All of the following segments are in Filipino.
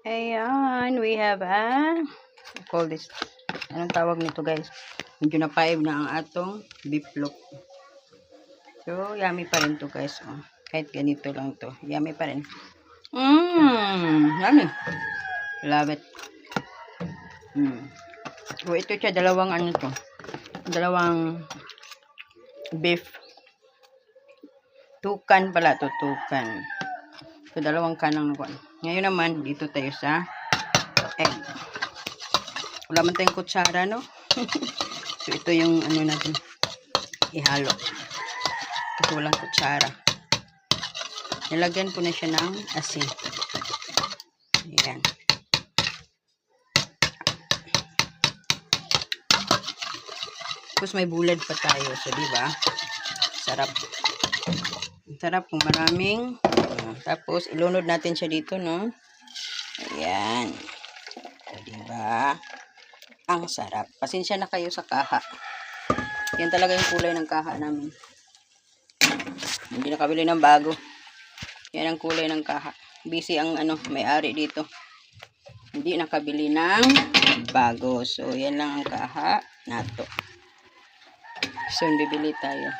Ayan, we have call this, anong tawag nito guys? Medyo na 5 na ang atong beef loaf. So, yummy pa rin to guys. Oh. Kahit ganito lang to. Yummy pa rin. Yummy. Love it. So, ito siya, dalawang ano to. Dalawang beef. Tukan pala to, tukan. So, dalawang kanang nakuha. Ngayon naman, dito tayo sa egg. Wala man tayong kutsara, no? So, ito yung ano natin. Ihalo. Kasi walang kutsara. Nilagyan ko na siya ng asin. Ayan. Tapos may bulad pa tayo. So, diba? Sarap. Sarap kung maraming. Tapos, ilunod natin siya dito, no? Ayan. So, diba? Ang sarap. Pasensya na kayo sa kaha. Yan talaga yung kulay ng kaha namin. Hindi nakabili ng bago. Yan ang kulay ng kaha. Busy ang may-ari dito. Hindi nakabili ng bago. So, yan lang ang kaha nato. So, bibili tayo.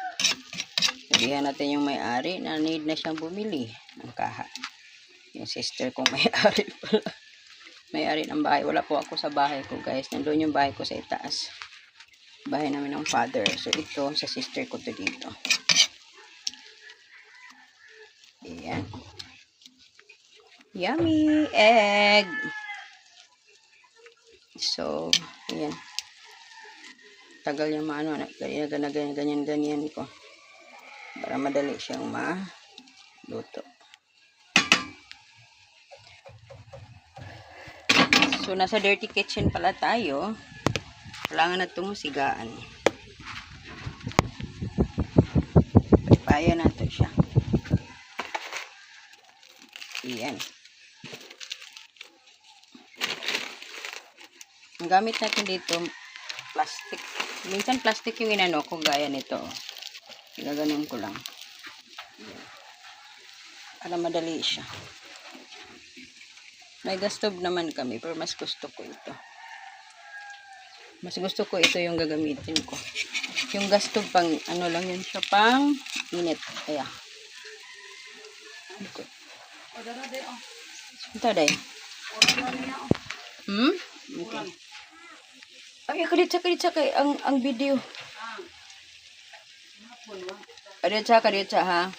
Sabihan natin yung may-ari na need na siyang bumili ng kaha. Yung sister kong may-ari pala. May-ari ng bahay. Wala po ako sa bahay ko, guys. Nandun yung bahay ko sa itaas. Bahay namin ng father. So, ito, sa sister ko to dito. Ayan. Yummy egg. So, ayan. Tagal yung maano. Ganyan ko. Para madali siyang maluto. So, nasa dirty kitchen pala tayo. Kailangan na itong sigaan. Pagpaya natin siya. Ayan. Ang gamit natin dito, plastic. Minsan plastic yung inano ko, gaya nito. Gaganon ko lang. Ayan. Para madali siya. May gas stove naman kami, pero mas gusto ko ito. Mas gusto ko ito yung gagamitin ko. Yung gas stove pang, ano lang yun siya, pang init. Kaya. Okay. Ito day. Okay. Ay, kaditsa kay ang video. Kaditsa ha.